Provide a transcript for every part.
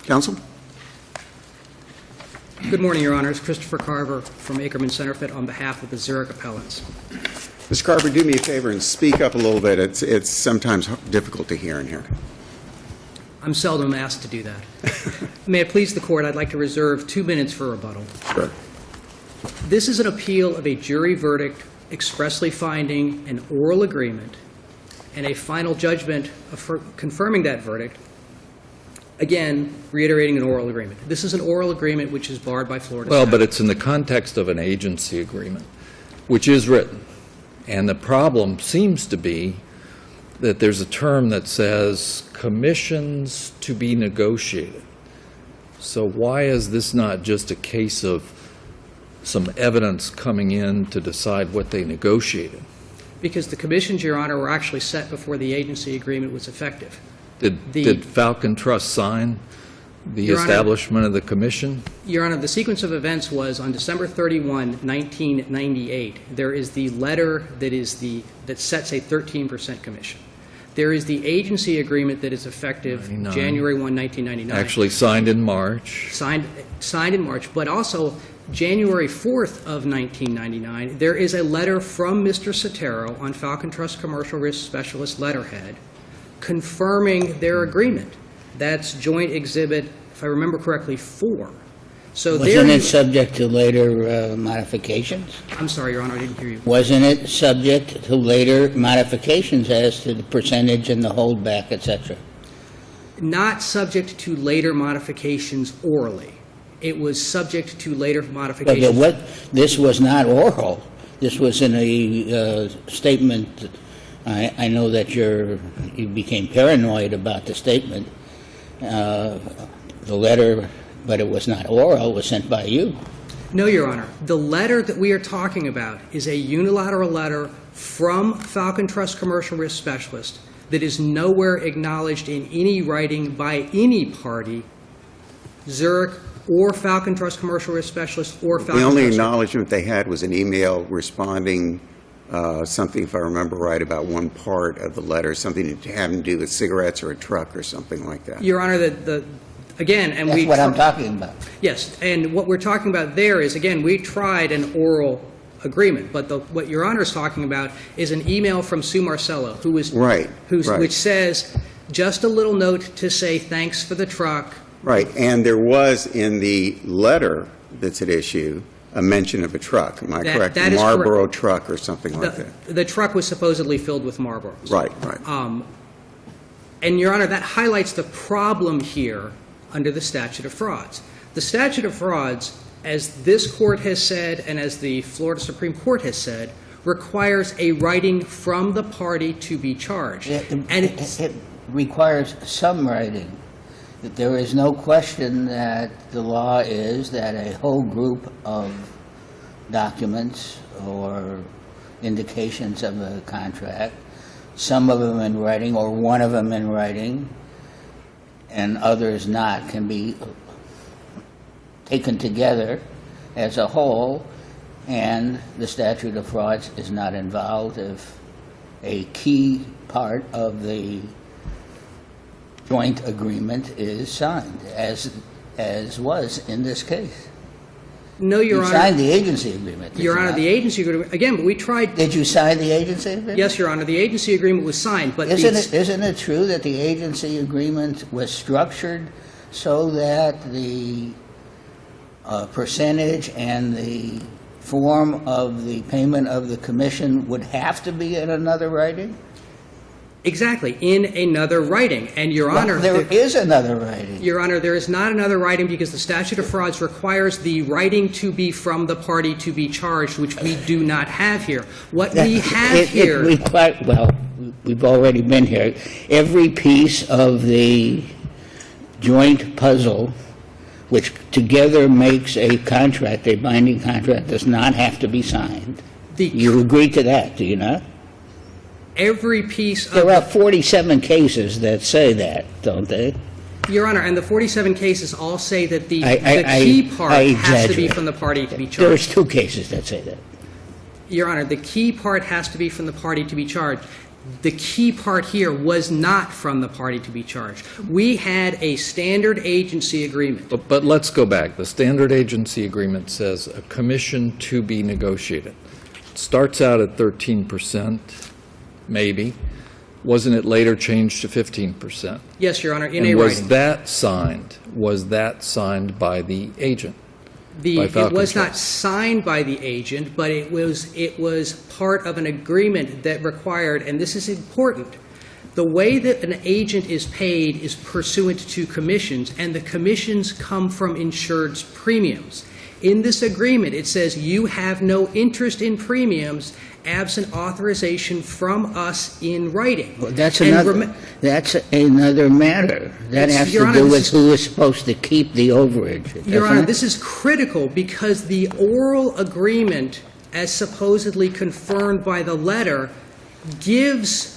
Counsel? Good morning, Your Honors. Christopher Carver from Ackerman Centerfit on behalf of the Zurich appellants. Mr. Carver, do me a favor and speak up a little bit. It's sometimes difficult to hear in here. I'm seldom asked to do that. May it please the Court, I'd like to reserve 2 minutes for rebuttal. Sure. This is an appeal of a jury verdict expressly finding an oral agreement and a final judgment confirming that verdict, again, reiterating an oral agreement. This is an oral agreement which is barred by Florida statute. Well, but it's in the context of an agency agreement, which is written. And the problem seems to be that there's a term that says commissions to be negotiated. So why is this not just a case of some evidence coming in to decide what they negotiated? Because the commissions, Your Honor, were actually set before the agency agreement was effective. Did Falcontrust sign the Your Honor, establishment of the commission? Your Honor, the sequence of events was on December 31, 1998, there is the letter that sets a 13% commission. There is the agency agreement that is effective 99. January 1, 1999. Actually signed in March. Signed in March, but also January 4th of 1999, there is a letter from Mr. Sotero on Falcontrust Commercial Risk Specialist letterhead confirming their agreement. That's Joint Exhibit, if I remember correctly, 4. So wasn't it subject to later modifications? I'm sorry, Your Honor, I didn't hear you. Wasn't it subject to later modifications as to the percentage and the holdback, et cetera? Not subject to later modifications orally. It was subject to later modifications. But this was not oral. This was in a statement. I know that you became paranoid about the statement. The letter, but it was not oral, was sent by you. No, Your Honor. The letter that we are talking about is a unilateral letter from Falcontrust Commercial Risk Specialist that is nowhere acknowledged in any writing by any party, Zurich or Falcontrust Commercial Risk Specialist or Falcontrust. The only acknowledgement they had was an email responding something, if I remember right, about one part of the letter, something having to do with cigarettes or a truck or something like that. Your Honor, again, and That's what I'm talking about. Yes, and what we're talking about there is, again, we tried an oral agreement, but what Your Honor is talking about is an email from Sue Marcello, who was right, which says just a little note to say thanks for the truck. Right, and there was in the letter that's at issue a mention of a truck. Am I correct? That is Marlboro correct. truck or something like that. The truck was supposedly filled with Marlboros. Right. And, Your Honor, that highlights the problem here under the statute of frauds. The statute of frauds, as this Court has said and as the Florida Supreme Court has said, requires a writing from the party to be charged. It requires some writing. There is no question that the law is that a whole group of documents or indications of a contract, some of them in writing or one of them in writing and others not, can be taken together as a whole, and the statute of frauds is not involved if a key part of the joint agreement is signed, as was in this case. No, Your Honor. You signed the agency agreement. Your Honor, the agency agreement, again, but we tried. Did you sign the agency agreement? Yes, Your Honor, the agency agreement was signed, but Isn't it true that the agency agreement was structured so that the percentage and the form of the payment of the commission would have to be in another writing? Exactly, in another writing. And, Your Honor, there is another writing. Your Honor, there is not another writing because the statute of frauds requires the writing to be from the party to be charged, which we do not have here. What we have here... we've already been here. Every piece of the joint puzzle, which together makes a contract, a binding contract, does not have to be signed. You agree to that, do you not? Every piece of... There are 47 cases that say that, don't they? Your Honor, and the 47 cases all say that the key part has to be from the party to be charged. There's 2 cases that say that. Your Honor, the key part has to be from the party to be charged. The key part here was not from the party to be charged. We had a standard agency agreement. But let's go back. The standard agency agreement says a commission to be negotiated. It starts out at 13%, maybe. Wasn't it later changed to 15%? Yes, Your Honor, in a And was writing. that signed by the agent? by It was Falcontrust? not signed by the agent, but it was part of an agreement that required, and this is important, the way that an agent is paid is pursuant to commissions, and the commissions come from insured's premiums. In this agreement, it says you have no interest in premiums absent authorization from us in writing. Well, that's And another rem- matter. That It's- has Your to Honor, do this with is- who is supposed to keep the overage. Your doesn't Honor, it? this is critical because the oral agreement, as supposedly confirmed by the letter, gives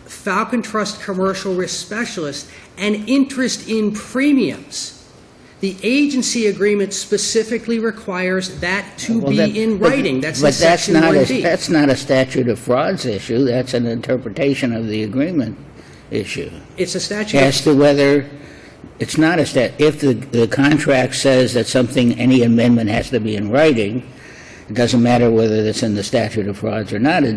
Falcontrust Commercial Risk Specialist an interest in premiums. The agency agreement specifically requires that to Well, be that- in writing. That's in But that's Section not 1D. that's not a statute of frauds issue. That's an interpretation of the agreement issue. It's a statute. As to whether, it's not a if the contract says that something, any amendment has to be in writing, it doesn't matter whether it's in the statute of frauds or not. It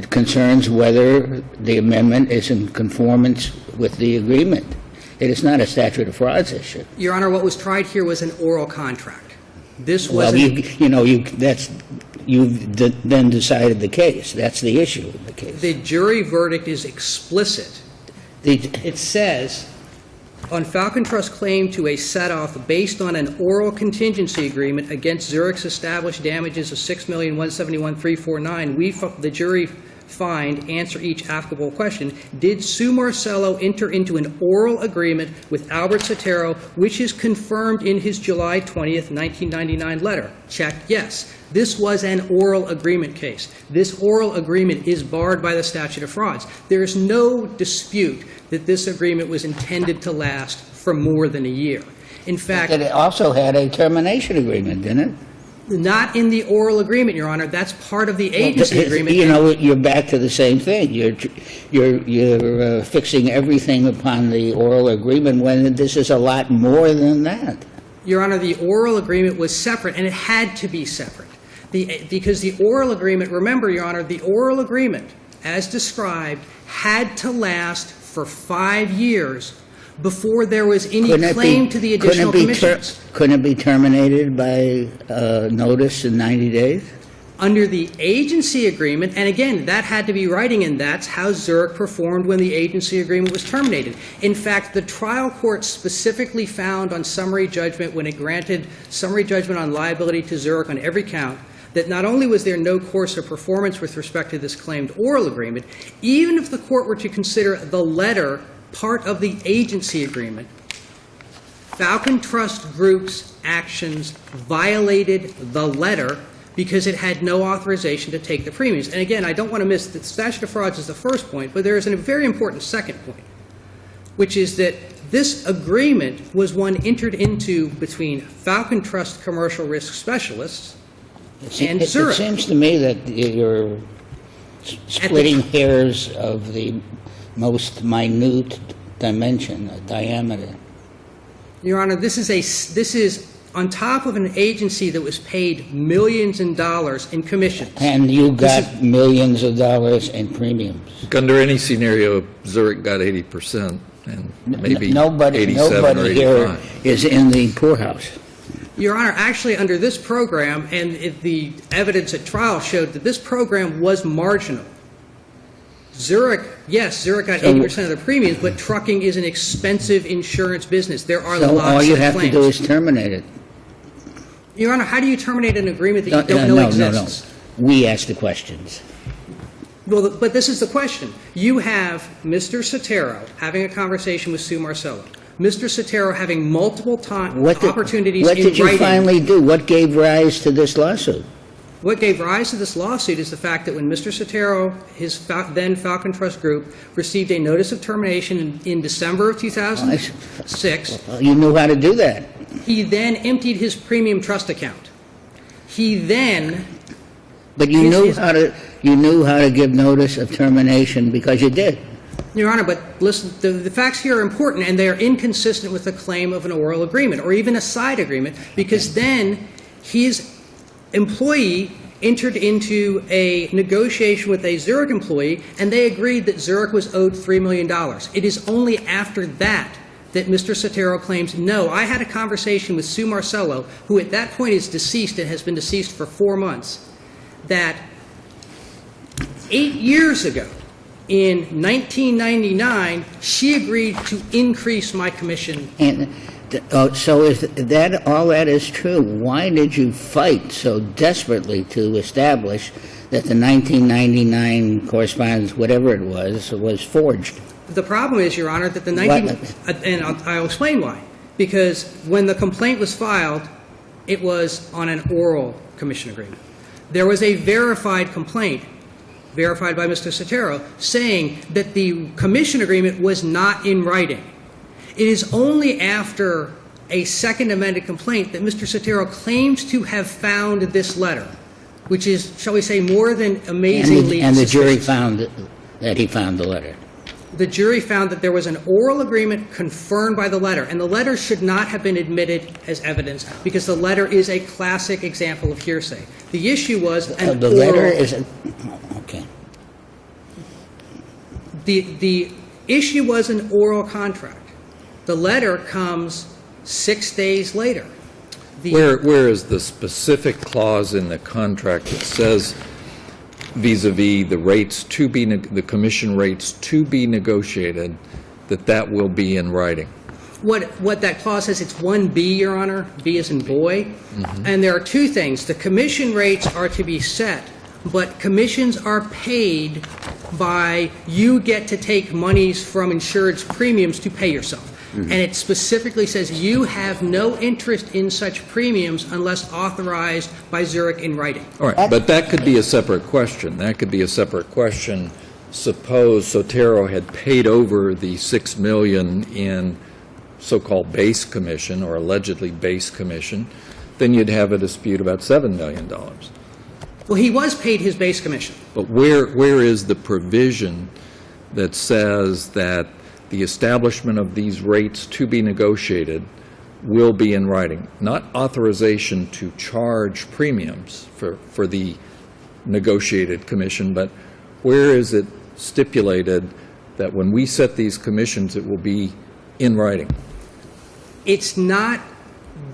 concerns whether the amendment is in conformance with the agreement. It is not a statute of frauds issue. Your Honor, what was tried here was an oral contract. This Well, wasn't. you've then decided the case. That's the issue of the case. The jury verdict is explicit. It says, on Falcontrust's claim to a set-off based on an oral contingency agreement against Zurich's established damages of $6,171,349, the jury answer each applicable question. Did Sue Marcello enter into an oral agreement with Albert Sotero, which is confirmed in his July 20th, 1999 letter? Check, yes. This was an oral agreement case. This oral agreement is barred by the statute of frauds. There is no dispute that this agreement was intended to last for more than a year. In fact, It also had a termination agreement, didn't it? not in the oral agreement, Your Honor. That's part of the agency agreement. You know, you're back to the same thing. You're fixing everything upon the oral agreement when this is a lot more than that. Your Honor, the oral agreement was separate, and it had to be separate. Because the oral agreement, remember, Your Honor, the oral agreement, as described, had to last for 5 years before there was any claim to the additional commissions. Couldn't it be terminated by notice in 90 days? Under the agency agreement, and again, that had to be writing, and that's how Zurich performed when the agency agreement was terminated. In fact, the trial court specifically found on summary judgment, when it granted summary judgment on liability to Zurich on every count, that not only was there no course of performance with respect to this claimed oral agreement, even if the court were to consider the letter part of the agency agreement, Falcontrust Group's actions violated the letter because it had no authorization to take the premiums. And again, I don't want to miss that statute of frauds is the first point, but there is a very important second point, which is that this agreement was one entered into between Falcontrust Commercial Risk Specialists and Zurich. It seems to me that you're splitting hairs of the most minute dimension, diameter. Your Honor, this is on top of an agency that was paid millions in dollars in commissions. And you got millions of dollars in premiums. Under any scenario, Zurich got 80%, and maybe 87 Nobody or here 85. is in the poorhouse. Your Honor, actually, under this program, and the evidence at trial showed that this program was marginal. Zurich got 80% of the premiums, but trucking is an expensive insurance business. There are So lots of claims. all you have to do is terminate it. Your Honor, how do you terminate an agreement that you don't know exists? No. We ask the questions. Well, but this is the question. You have Mr. Sotero having a conversation with Sue Marcello. Mr. Sotero having multiple opportunities in What did you writing. finally do? What gave rise to this lawsuit? What gave rise to this lawsuit is the fact that when Mr. Sotero, his then Falcontrust Group, received a notice of termination in December of 2006, Well, you knew how to do that. he then emptied his premium trust account. He then But you you knew how to give notice of termination because you did. Your Honor, but listen, the facts here are important, and they are inconsistent with the claim of an oral agreement or even a side agreement, because then his employee entered into a negotiation with a Zurich employee, and they agreed that Zurich was owed $3 million. It is only after that that Mr. Sotero claims, no, I had a conversation with Sue Marcello, who at that point is deceased and has been deceased for 4 months, that 8 years ago, in 1999, she agreed to increase my commission. And so if that, all that is true, why did you fight so desperately to establish that the 1999 correspondence, whatever it was forged? The problem is, Your Honor, that and I'll explain why. Because when the complaint was filed, it was on an oral commission agreement. There was a verified complaint, verified by Mr. Sotero, saying that the commission agreement was not in writing. It is only after a second amended complaint that Mr. Sotero claims to have found this letter, which is, shall we say, more than amazingly And the jury suspicious. found that he found the letter. The jury found that there was an oral agreement confirmed by the letter, and the letter should not have been admitted as evidence because the letter is a classic example of hearsay. The issue was an The letter is okay. The issue was an oral contract. The letter comes 6 days later. Where is the specific clause in the contract that says vis-à-vis the rates to be, the commission rates to be negotiated, that will be in writing? What that clause says, it's 1B, Your Honor, B as in boy. And there are two things. The commission rates are to be set, but commissions are paid by you get to take monies from insured's premiums to pay yourself. And it specifically says you have no interest in such premiums unless authorized by Zurich in writing. All right, but that could be a separate question. That could be a separate question. Suppose Sotero had paid over the $6 million in so-called base commission or allegedly base commission, then you'd have a dispute about $7 million. Well, he was paid his base commission. But where is the provision that says that the establishment of these rates to be negotiated will be in writing? Not authorization to charge premiums for the negotiated commission, but where is it stipulated that when we set these commissions, it will be in writing? It's not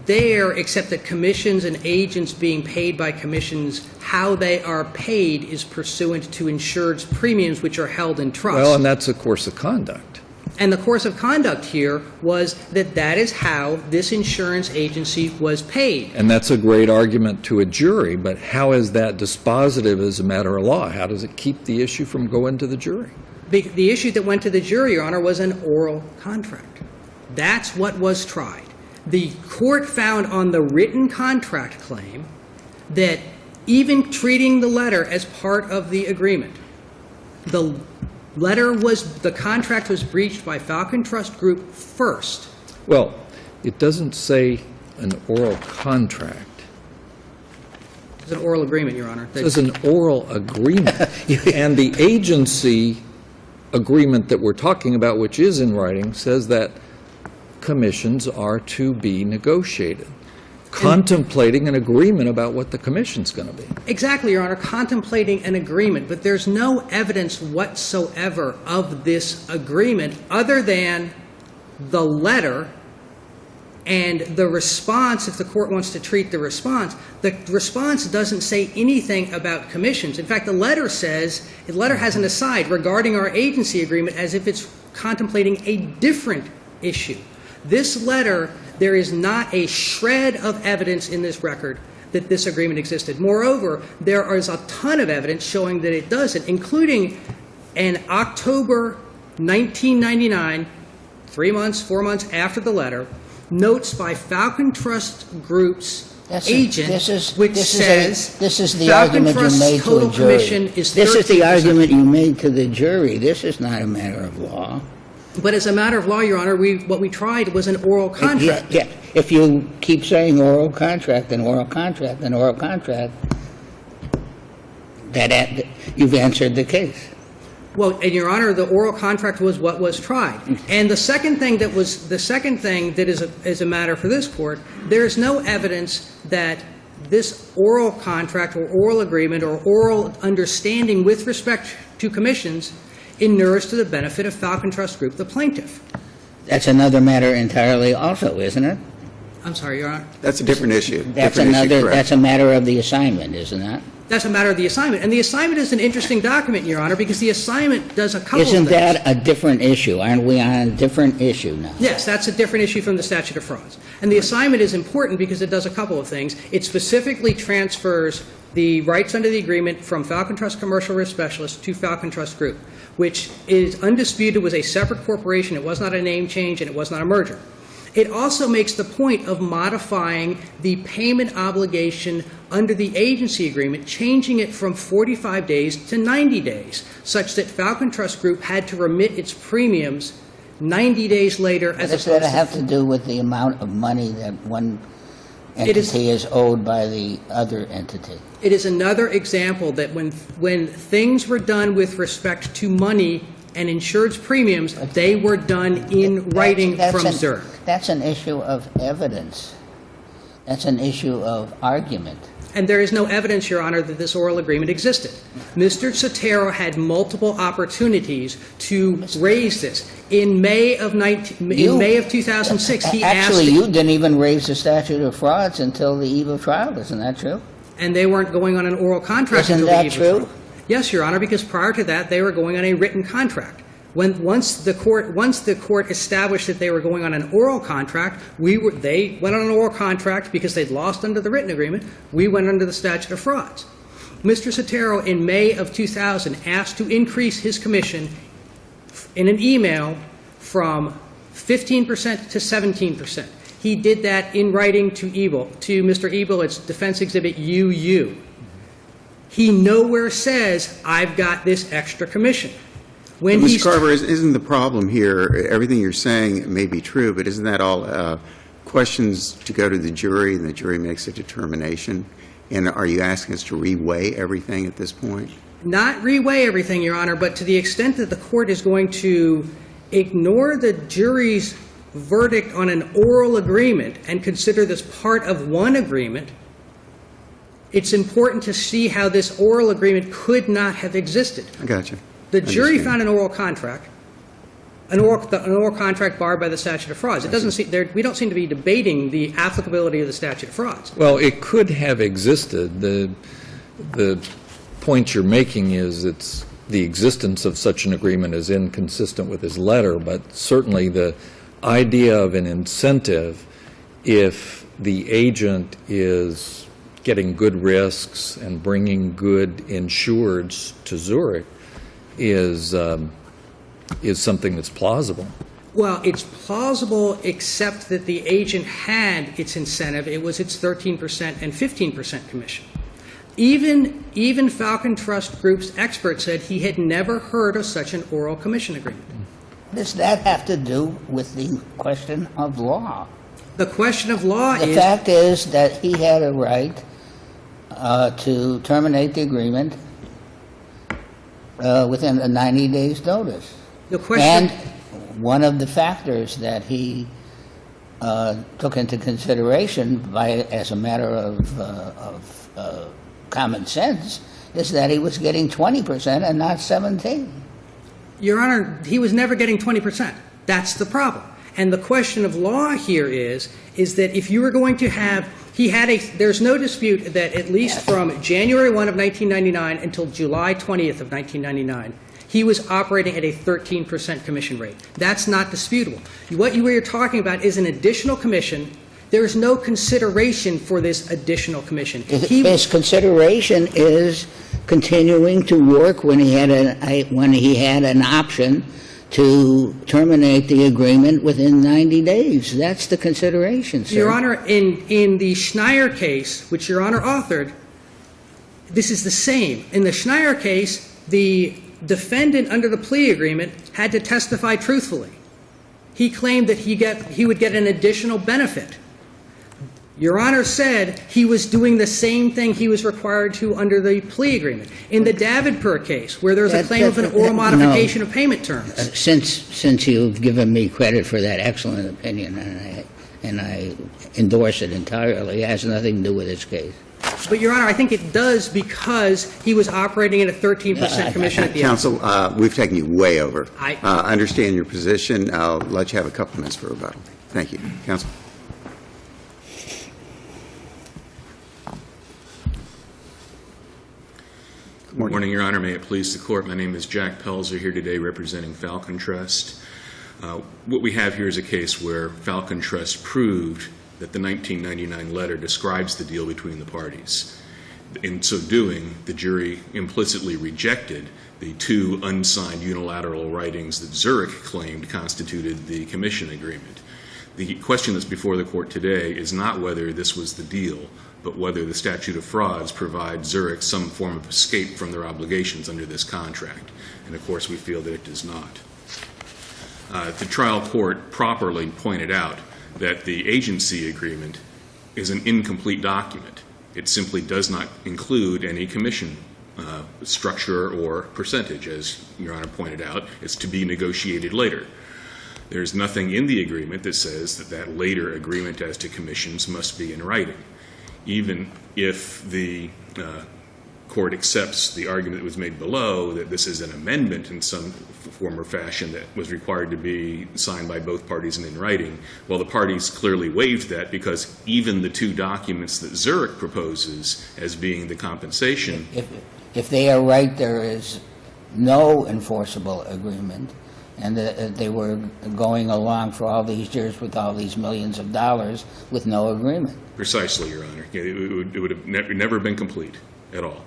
there, except that commissions and agents being paid by commissions, how they are paid is pursuant to insured's premiums, which are held in trust. Well, and that's a course of conduct. And the course of conduct here was that is how this insurance agency was paid. And that's a great argument to a jury, but how is that dispositive as a matter of law? How does it keep the issue from going to the jury? The issue that went to the jury, Your Honor, was an oral contract. That's what was tried. The court found on the written contract claim that even treating the letter as part of the agreement, the contract was breached by Falcontrust Group first. Well, it doesn't say an oral contract. It's an oral agreement, Your Honor. It says an oral agreement. And the agency agreement that we're talking about, which is in writing, says that commissions are to be negotiated, contemplating an agreement about what the commission's going to be. Exactly, Your Honor, contemplating an agreement, but there's no evidence whatsoever of this agreement other than the letter and the response, if the court wants to treat the response. The response doesn't say anything about commissions. In fact, the letter has an aside regarding our agency agreement as if it's contemplating a different issue. This letter, there is not a shred of evidence in this record that this agreement existed. Moreover, there is a ton of evidence showing that it doesn't, including an October 1999, 4 months after the letter, notes by Falcontrust Group's agent, which says this is the argument you made to the jury. This is the argument you made to the jury. This is not a matter of law. But as a matter of law, Your Honor, what we tried was an oral contract. Yeah. If you keep saying oral contract and oral contract and oral contract, you've answered the case. Well, and Your Honor, the oral contract was what was tried. And the second thing that is a matter for this court, there is no evidence that this oral contract or oral agreement or oral understanding with respect to commissions inures to the benefit of Falcontrust Group, the plaintiff. That's another matter entirely also, isn't it? I'm sorry, Your Honor. That's a different issue. That's Different issue, correct. that's a matter of the assignment, isn't it? That's a matter of the assignment. And the assignment is an interesting document, Your Honor, because the assignment does a couple of Isn't things. that a different issue? Aren't we on a different issue now? Yes, that's a different issue from the statute of frauds. And the assignment is important because it does a couple of things. It specifically transfers the rights under the agreement from Falcontrust Commercial Risk Specialist to Falcontrust Group, which is undisputed was a separate corporation. It was not a name change and it was not a merger. It also makes the point of modifying the payment obligation under the agency agreement, changing it from 45 days to 90 days, such that Falcontrust Group had to remit its premiums 90 days later as Does opposed that to... have to do with the amount of money that one entity is owed by the other entity? It is another example that when things were done with respect to money and insured's premiums, they were done in writing from Zurich. That's an issue of evidence. That's an issue of argument. And there is no evidence, Your Honor, that this oral agreement existed. Mr. Sotero had multiple opportunities to raise this. In May of 2006, he asked... Actually, you didn't even raise the statute of frauds until the eve of trial. Isn't that true? And they weren't going on an oral contract Isn't until that the eve of true? trial. Yes, Your Honor, because prior to that, they were going on a written contract. Once the court established that they were going on an oral contract, they went on an oral contract because they'd lost under the written agreement. We went under the statute of frauds. Mr. Sotero, in May of 2000, asked to increase his commission in an email from 15% to 17%. He did that in writing to Mr. Ebel. It's Defense Exhibit UU. He nowhere says, I've got this extra commission. Ms. Carver, isn't the problem here, everything you're saying may be true, but isn't that all questions to go to the jury, and the jury makes a determination? And are you asking us to reweigh everything at this point? Not reweigh everything, Your Honor, but to the extent that the court is going to ignore the jury's verdict on an oral agreement and consider this part of one agreement, it's important to see how this oral agreement could not have existed. I got you. The jury found an oral contract, an oral contract barred by the statute of frauds. It doesn't seem, we don't seem to be debating the applicability of the statute of frauds. Well, it could have existed. The point you're making is it's the existence of such an agreement is inconsistent with his letter, but certainly the idea of an incentive, if the agent is getting good risks and bringing good insureds to Zurich, is something that's plausible. Well, it's plausible except that the agent had its incentive. It was its 13% and 15% commission. Even Falcontrust Group's expert said he had never heard of such an oral commission agreement. Does that have to do with the question of law? The question of law The fact is that he had a right to terminate the agreement within a 90 days notice. The question, And one of the factors that he took into consideration as a matter of common sense is that he was getting 20% and not 17%. Your Honor, he was never getting 20%. That's the problem. And the question of law here is that if you were going to have, there's no dispute that at least from January 1 of 1999 until July 20th of 1999, he was operating at a 13% commission rate. That's not disputable. What you're talking about is an additional commission. There is no consideration for this additional commission. His consideration is continuing to work when he had an option to terminate the agreement within 90 days. That's the consideration, sir. Your Honor, in the Schneier case, which Your Honor authored, this is the same. In the Schneier case, the defendant under the plea agreement had to testify truthfully. He claimed that he would get an additional benefit. Your Honor said he was doing the same thing he was required to under the plea agreement. In the Davenport case, where there's a claim of an oral modification of payment terms. Since you've given me credit for that excellent opinion, and I endorse it entirely, it has nothing to do with this case. But, Your Honor, I think it does because he was operating at a 13% commission at the end. Counsel, we've taken you way over. I Understand your position. I'll let you have a couple minutes for rebuttal. Thank you. Counsel. Good morning, Your Honor. May it please the Court. My name is Jack Pelzer, here today representing Falcontrust. What we have here is a case where Falcontrust proved that the 1999 letter describes the deal between the parties. In so doing, the jury implicitly rejected the two unsigned unilateral writings that Zurich claimed constituted the commission agreement. The question that's before the Court today is not whether this was the deal, but whether the statute of frauds provides Zurich some form of escape from their obligations under this contract. And of course, we feel that it does not. The trial court properly pointed out that the agency agreement is an incomplete document. It simply does not include any commission structure or percentage, as Your Honor pointed out. It's to be negotiated later. There's nothing in the agreement that says that that later agreement as to commissions must be in writing. Even if the court accepts the argument that was made below that this is an amendment in some form or fashion that was required to be signed by both parties and in writing, well, the parties clearly waived that because even the two documents that Zurich proposes as being the compensation. If they are right, there is no enforceable agreement, and they were going along for all these years with all these millions of dollars with no agreement. Precisely, Your Honor. It would have never been complete at all.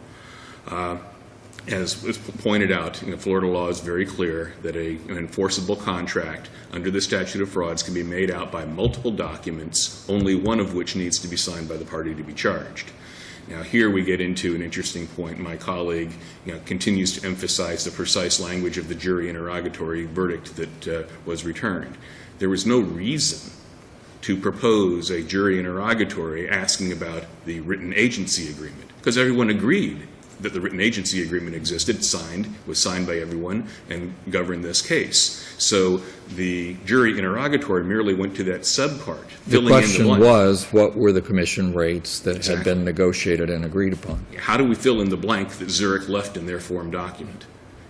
As was pointed out, Florida law is very clear that an enforceable contract under the statute of frauds can be made out by multiple documents, only one of which needs to be signed by the party to be charged. Now, here we get into an interesting point. My colleague continues to emphasize the precise language of the jury interrogatory verdict that was returned. There was no reason to propose a jury interrogatory asking about the written agency agreement, because everyone agreed that the written agency agreement existed, was signed by everyone, and governed this case. So the jury interrogatory merely went to that subpart, filling in the blank. The question was, what were the commission rates that had been negotiated and agreed upon? How do we fill in the blank that Zurich left in their form document?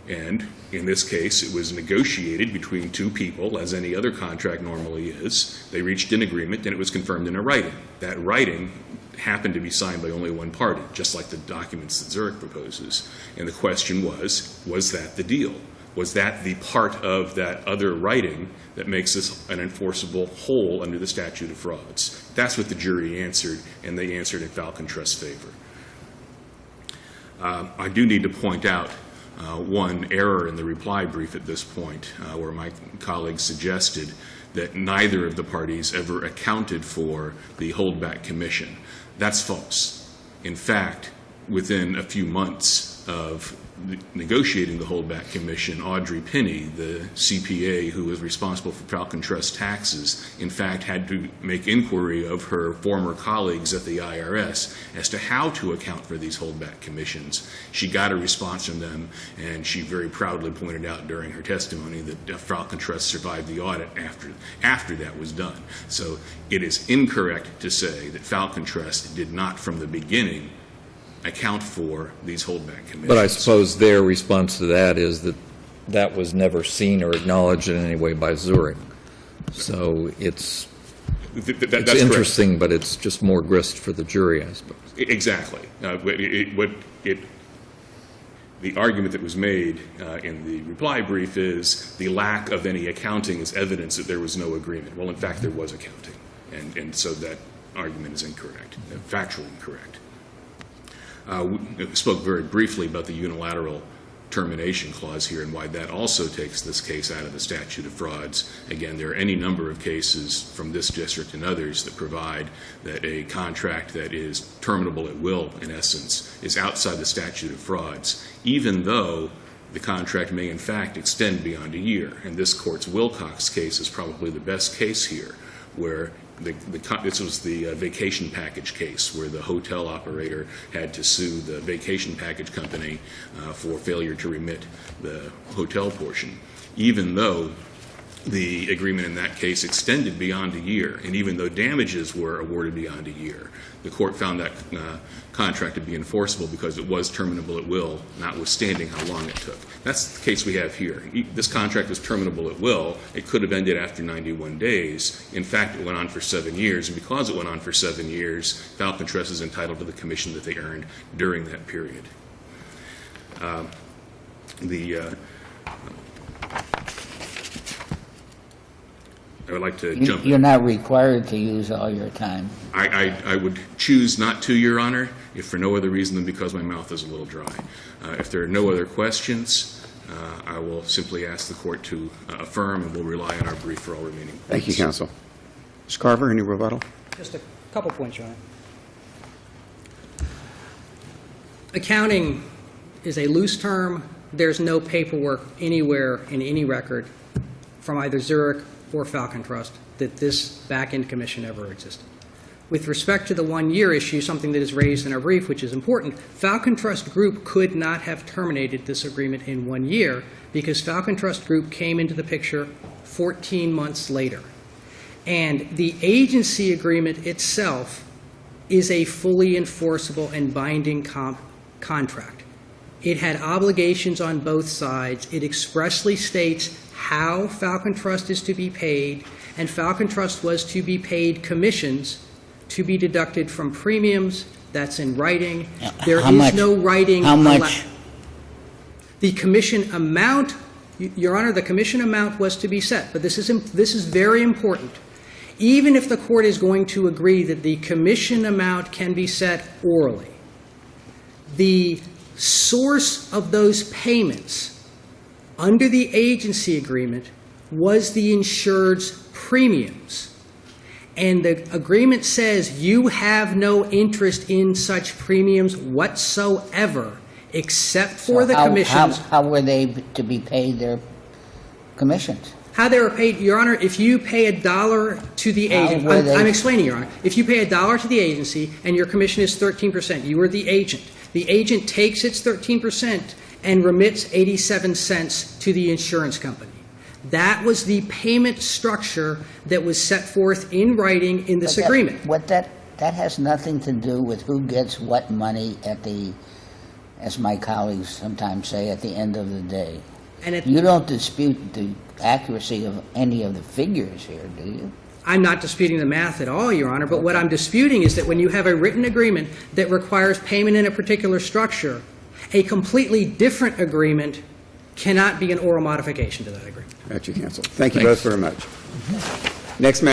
And in this case, it was negotiated between two people, as any other contract normally is. They reached an agreement, and it was confirmed in a writing. That writing happened to be signed by only one party, just like the documents that Zurich proposes. And the question was that the deal? Was that the part of that other writing that makes this an enforceable whole under the statute of frauds? That's what the jury answered, and they answered in Falcontrust's favor. I do need to point out one error in the reply brief at this point, where my colleague suggested that neither of the parties ever accounted for the holdback commission. That's false. In fact, within a few months of negotiating the holdback commission, Audrey Pinney, the CPA who was responsible for Falcontrust taxes, in fact had to make inquiry of her former colleagues at the IRS as to how to account for these holdback commissions. She got a response from them, and she very proudly pointed out during her testimony that Falcontrust survived the audit after that was done. So it is incorrect to say that Falcontrust did not from the beginning account for these holdback commissions. But I suppose their response to that is that that was never seen or acknowledged in any way by Zurich. So it's interesting, but it's just more grist for the jury, I suppose. Exactly. The argument that was made in the reply brief is the lack of any accounting is evidence that there was no agreement. Well, in fact, there was accounting, and so that argument is incorrect, factually incorrect. We spoke very briefly about the unilateral termination clause here and why that also takes this case out of the statute of frauds. Again, there are any number of cases from this district and others that provide that a contract that is terminable at will, in essence, is outside the statute of frauds, even though the contract may in fact extend beyond a year. And this court's Wilcox case is probably the best case here, where This was the vacation package case where the hotel operator had to sue the vacation package company for failure to remit the hotel portion, even though the agreement in that case extended beyond a year, and even though damages were awarded beyond a year. The court found that contract to be enforceable because it was terminable at will, notwithstanding how long it took. That's the case we have here. This contract was terminable at will. It could have ended after 91 days. In fact, it went on for 7 years, and because it went on for 7 years, Falcontrust is entitled to the commission that they earned during that period. I would like to jump in. You're not required to use all your time. I would choose not to, Your Honor, if for no other reason than because my mouth is a little dry. If there are no other questions, I will simply ask the court to affirm, and we'll rely on our brief for all remaining points. Thank you, counsel. Mr. Carver, any rebuttal? Just a couple points, Your Honor. Accounting is a loose term. There's no paperwork anywhere in any record from either Zurich or Falcontrust that this back-end commission ever existed. With respect to the one-year issue, something that is raised in our brief, which is important, Falcontrust Group could not have terminated this agreement in 1 year because Falcontrust Group came into the picture 14 months later. And the agency agreement itself is a fully enforceable and binding contract. It had obligations on both sides. It expressly states how Falcontrust is to be paid, and Falcontrust was to be paid commissions to be deducted from premiums. That's in writing. There is no writing. How much? The commission amount, Your Honor, the commission amount was to be set, but this is very important. Even if the court is going to agree that the commission amount can be set orally, the source of those payments under the agency agreement was the insured's premiums. And the agreement says you have no interest in such premiums whatsoever except for the commissions. How were they to be paid their commissions? How they were paid, Your Honor, if you pay $1 to the agent, I'm explaining, Your Honor. If you pay $1 to the agency and your commission is 13%, you are the agent. The agent takes its 13% and remits 87 cents to the insurance company. That was the payment structure that was set forth in writing in this agreement. That has nothing to do with who gets what money at the, as my colleagues sometimes say, at the end of the day. And you don't dispute the accuracy of any of the figures here, do you? I'm not disputing the math at all, Your Honor, but what I'm disputing is that when you have a written agreement that requires payment in a particular structure, a completely different agreement cannot be an oral modification to that agreement. Got you, counsel. Thank you both very much. Next matter.